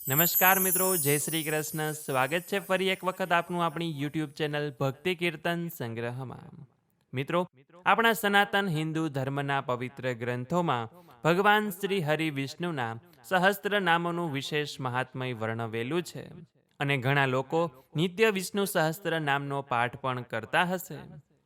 નમસ્કાર મિત્રો, જય શ્રી કૃષ્ણ. સ્વાગત છે ફરી એક વખત આપનું આપણી યુટ્યુબ ચેનલ ભક્તિ કીર્તન સંગ્રહમાં. મિત્રો, આપણા સનાતન હિન્દુ ધર્મના પવિત્ર ગ્રંથોમાં ભગવાન શ્રી હરિ વિષ્ણુના સહસ્ત્ર નામોનું વિશેષ મહાત્મય વર્ણવેલું છે અને ઘણા લોકો નિત્ય વિષ્ણુ સહસ્ત્ર નામનો પાઠ પણ કરતા હશે.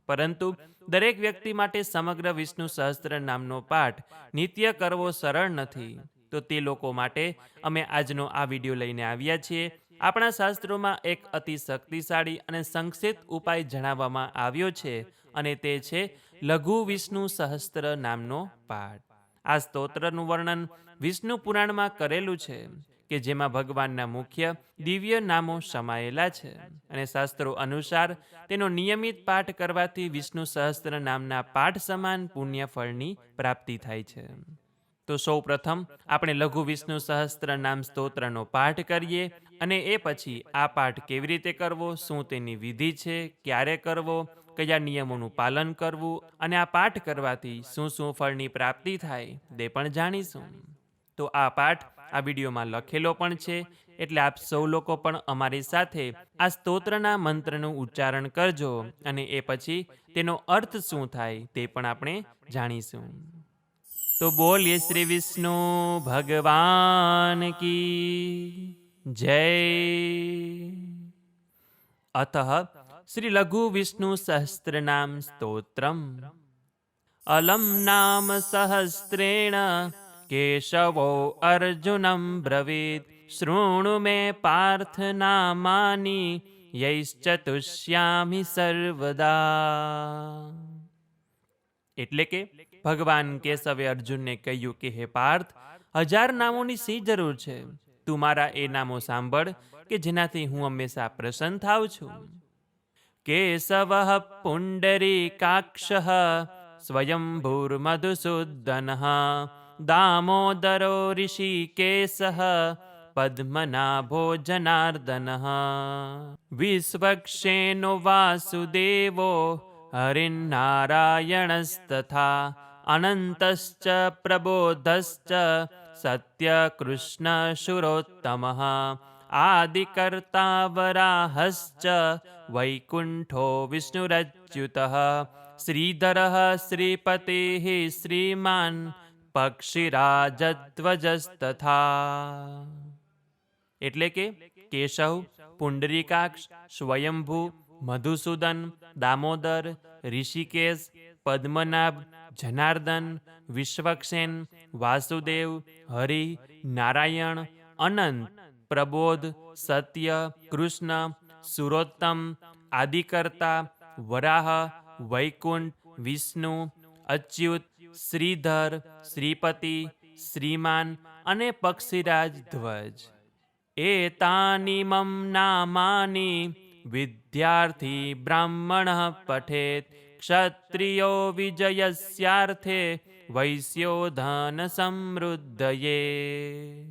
પરંતુ દરેક વ્યક્તિ માટે સમગ્ર વિષ્ણુ સહસ્ત્ર નામનો પાઠ નિત્ય કરવો સરળ નથી. તો તે લોકો માટે અમે આજનો આ વિડીયો લઈને આવ્યા છીએ. આપણા શાસ્ત્રોમાં એક અતિ શક્તિશાળી અને સંક્ષિપ્ત ઉપાય જણાવવામાં આવ્યો છે અને તે છે લઘુ વિષ્ણુ સહસ્ત્ર નામનો પાઠ. આ સ્તોત્રનું વર્ણન વિષ્ણુ પુરાણમાં કરેલું છે કે જેમાં ભગવાનના મુખ્ય દિવ્ય નામો સમાયેલા છે અને શાસ્ત્રો અનુસાર તેનો નિયમિત પાઠ કરવાથી વિષ્ણુ સહસ્ત્ર નામના પાઠ સમાન પુણ્ય ફળની પ્રાપ્તિ થાય છે. તો સૌ પ્રથમ આપણે લઘુ વિષ્ણુ સહસ્ત્ર નામ સ્તોત્રનો પાઠ કરીએ અને એ પછી આ પાઠ કેવી રીતે કરવો, શું તેની વિધિ છે, ક્યારે કરવો, કયા નિયમોનું પાલન કરવું અને આ પાઠ કરવાથી શું શું ફળની પ્રાપ્તિ થાય તે પણ જાણીશું. તો આ પાઠ આ વિડીયોમાં લખેલો પણ છે, એટલે આપ સૌ લોકો પણ અમારી સાથે આ સ્તોત્રના મંત્રનું ઉચ્ચારણ કરજો અને એ પછી તેનો અર્થ શું થાય તે પણ આપણે જાણીશું. તો બોલીએ શ્રી વિષ્ણુ ભગવાન કી જય. અતઃ શ્રી લઘુ વિષ્ણુ સહસ્ત્રનામ સ્તોત્રમ. અલમ નામ સહસ્ત્રેણ કેશવો અર્જુનમ બ્રવીત શૃણુ મે પાર્થ નામાની યૈશ્ચતુષ્યામિ સર્વદા. એટલે કે ભગવાન કેશવે અર્જુનને કહ્યું કે હે પાર્થ, 1000 નામોની શી જરૂર છે? તું મારા એ નામો સાંભળ કે જેનાથી હું હંમેશા પ્રસન્ન થાઉં છું. કેશવ પુંડરીકાક્ષ સ્વયંભૂર્મધુસૂદન દામોદરો ઋષિકેશ પદ્મનાભો જનાર્દન વિશ્વક્ષેનો વાસુદેવો હરિનારાયણસ્તથા અનંતશ્ચ પ્રબોધશ્ચ સત્યકૃષ્ણશુરોત્તમઃ આદિકર્તા વરાહશ્ચ વૈકુંઠો વિષ્ણુરચ્યુતઃ શ્રીધરઃ શ્રીપતિઃ શ્રીમાન પક્ષિરાજધ્વજસ્તથા. એટલે કે કેશવ, પુંડરીકાક્ષ, સ્વયંભૂ, મધુસૂદન, દામોદર, ઋષિકેશ, પદ્મનાભ, જનાર્દન, વિશ્વક્ષેન, વાસુદેવ, હરિ, નારાયણ, અનંત, પ્રબોધ, સત્ય, કૃષ્ણ, સુરોત્તમ, આદિકર્તા, વરાહ, વૈકુંઠ, વિષ્ણુ, અચ્યુત, શ્રીધર, શ્રીપતિ, શ્રીમાન અને પક્ષીરાજ ધ્વજ. એતાની મમ નામાની વિદ્યાર્થી બ્રાહ્મણ પઠેત ક્ષત્રિયો વિજયસ્યાર્થે વૈશ્યો ધન સમૃદ્ધયે.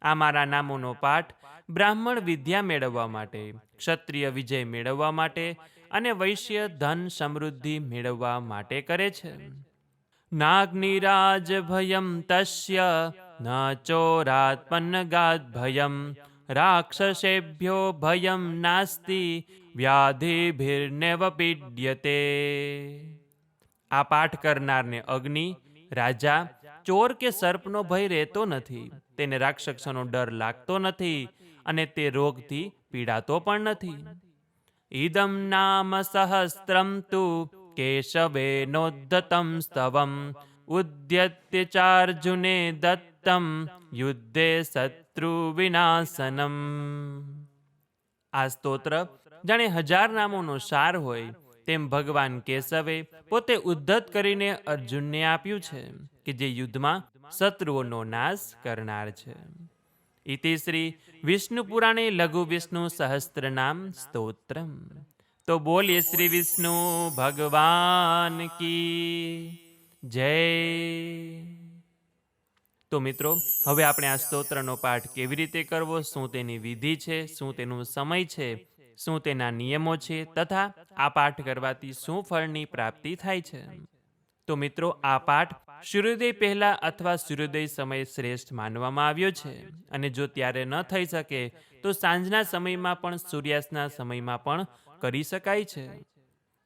આ મારા નામોનો પાઠ બ્રાહ્મણ વિદ્યા મેળવવા માટે, ક્ષત્રિય વિજય મેળવવા માટે અને વૈશ્ય ધન સમૃદ્ધિ મેળવવા માટે કરે છે. નાગ્નિરાજ ભયમ તસ્ય ન ચોરાત્મન્નગાદ ભયમ રાક્ષસેભ્યો ભયમ નાસ્તિ વ્યાધિભિર્નેવ પીડ્યતે. આ પાઠ કરનારને અગ્નિ, રાજા, ચોર કે સર્પનો ભય રહેતો નથી, તેને રાક્ષસોનો ડર લાગતો નથી અને તે રોગથી પીડાતો પણ નથી. ઇદમ નામ સહસ્ત્રમ તુ કેશવેનોદ્ધતમ સ્તવમ ઉદ્યત્ય ચાર્જુને દત્તમ યુદ્ધે શત્રુ વિનાશનમ. આ સ્તોત્ર જાણે 1000 નામોનો સાર હોય તેમ ભગવાન કેશવે પોતે ઉદ્ધત કરીને અર્જુનને આપ્યું છે કે જે યુદ્ધમાં શત્રુઓનો નાશ કરનાર છે. ઇતિ શ્રી વિષ્ણુ પુરાણે લઘુ વિષ્ણુ સહસ્ત્રનામ સ્તોત્રમ. તો બોલીએ શ્રી વિષ્ણુ ભગવાન કી જય. તો મિત્રો, હવે આપણે આ સ્તોત્રનો પાઠ કેવી રીતે કરવો, શું તેની વિધિ છે, શું તેનો સમય છે, શું તેના નિયમો છે તથા આ પાઠ કરવાથી શું ફળની પ્રાપ્તિ થાય છે. તો મિત્રો, આ પાઠ સૂર્યોદય પહેલા અથવા સૂર્યોદય સમય શ્રેષ્ઠ માનવામાં આવ્યો છે, અને જો ત્યારે ન થઈ શકે તો સાંજના સમયમાં પણ સૂર્યાસ્તના સમયમાં પણ કરી શકાય છે.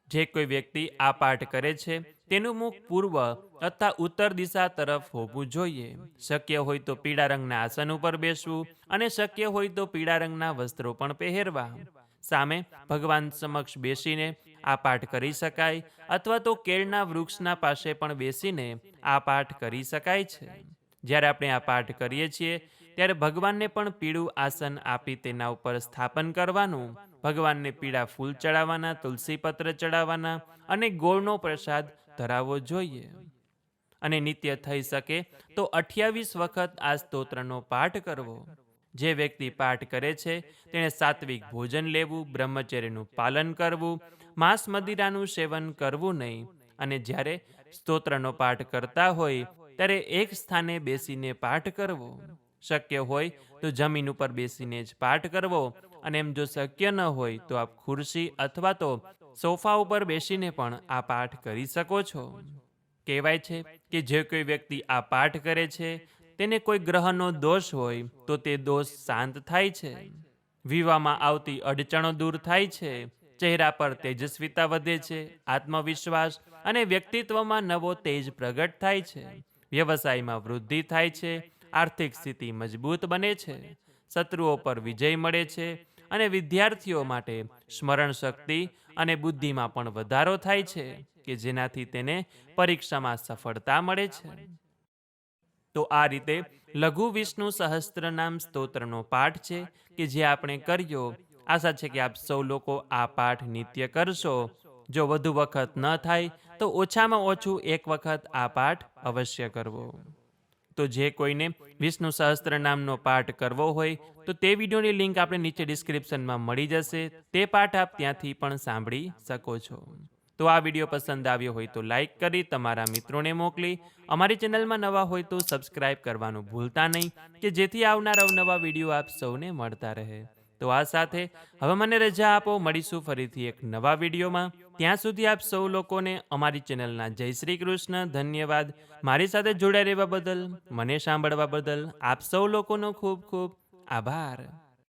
જે કોઈ વ્યક્તિ આ પાઠ કરે છે તેનું મુખ પૂર્વ અથવા ઉત્તર દિશા તરફ હોવું જોઈએ. શક્ય હોય તો પીળા રંગના આસન ઉપર બેસવું, અને શક્ય હોય તો પીળા રંગના વસ્ત્રો પણ પહેરવા. સામે ભગવાન સમક્ષ બેસીને આ પાઠ કરી શકાય, અથવા તો કેળના વૃક્ષના પાસે પણ બેસીને આ પાઠ કરી શકાય છે. જ્યારે આપણે આ પાઠ કરીએ છીએ ત્યારે ભગવાનને પણ પીળું આસન આપી તેના ઉપર સ્થાપન કરવાનું. ભગવાનને પીળા ફૂલ ચડાવવાના, તુલસી પત્ર ચડાવવાના, અને ગોળનો પ્રસાદ ધરાવવો જોઈએ. અને નિત્ય થઈ શકે તો 28 વખત આ સ્તોત્રનો પાઠ કરવો. જે વ્યક્તિ પાઠ કરે છે તેણે સાત્વિક ભોજન લેવું, બ્રહ્મચર્યનું પાલન કરવું, માંસ મદિરાનું સેવન કરવું નહીં, અને જ્યારે સ્તોત્રનો પાઠ કરતા હોય ત્યારે એક સ્થાને બેસીને પાઠ કરવો. શક્ય હોય તો જમીન ઉપર બેસીને જ પાઠ કરવો, અને એમ જો શક્ય ન હોય તો આપ ખુરશી અથવા તો સોફા ઉપર બેસીને પણ આ પાઠ કરી શકો છો. કહેવાય છે કે જે કોઈ વ્યક્તિ આ પાઠ કરે છે તેને કોઈ ગ્રહનો દોષ હોય તો તે દોષ શાંત થાય છે. વિવાહમાં આવતી અડચણો દૂર થાય છે. ચહેરા પર તેજસ્વીતા વધે છે. આત્મવિશ્વાસ અને વ્યક્તિત્વમાં નવો તેજ પ્રગટ થાય છે. વ્યવસાયમાં વૃદ્ધિ થાય છે. આર્થિક સ્થિતિ મજબૂત બને છે. શત્રુઓ પર વિજય મળે છે. અને વિદ્યાર્થીઓ માટે સ્મરણ શક્તિ અને બુદ્ધિમાં પણ વધારો થાય છે, કે જેનાથી તેને પરીક્ષામાં સફળતા મળે છે. તો આ રીતે લઘુ વિષ્ણુ સહસ્ત્રનામ સ્તોત્રનો પાઠ છે કે જે આપણે કર્યો. આશા છે કે આપ સૌ લોકો આ પાઠ નિત્ય કરશો. જો વધુ વખત ન થાય તો ઓછામાં ઓછું એક વખત આ પાઠ અવશ્ય કરવો. તો જે કોઈને વિષ્ણુ સહસ્ત્ર નામનો પાઠ કરવો હોય તો તે વિડીયોની લિંક આપણે નીચે ડિસ્ક્રિપ્શનમાં મળી જશે. તે પાઠ આપ ત્યાંથી પણ સાંભળી શકો છો. તો આ વિડીયો પસંદ આવ્યો હોય તો લાઈક કરી તમારા મિત્રોને મોકલી, અમારી ચેનલમાં નવા હોય તો સબસ્ક્રાઇબ કરવાનું ભૂલતા નહીં, કે જેથી આવનાર અવનવા વિડીયો આપ સૌને મળતા રહે. તો આ સાથે હવે મને રજા આપો. મળીશું ફરીથી એક નવા વિડીયોમાં. ત્યાં સુધી આપ સૌ લોકોને અમારી ચેનલના જય શ્રી કૃષ્ણ. ધન્યવાદ. મારી સાથે જોડાઈ રહેવા બદલ, મને સાંભળવા બદલ આપ સૌ લોકોનો ખૂબ ખૂબ આભાર.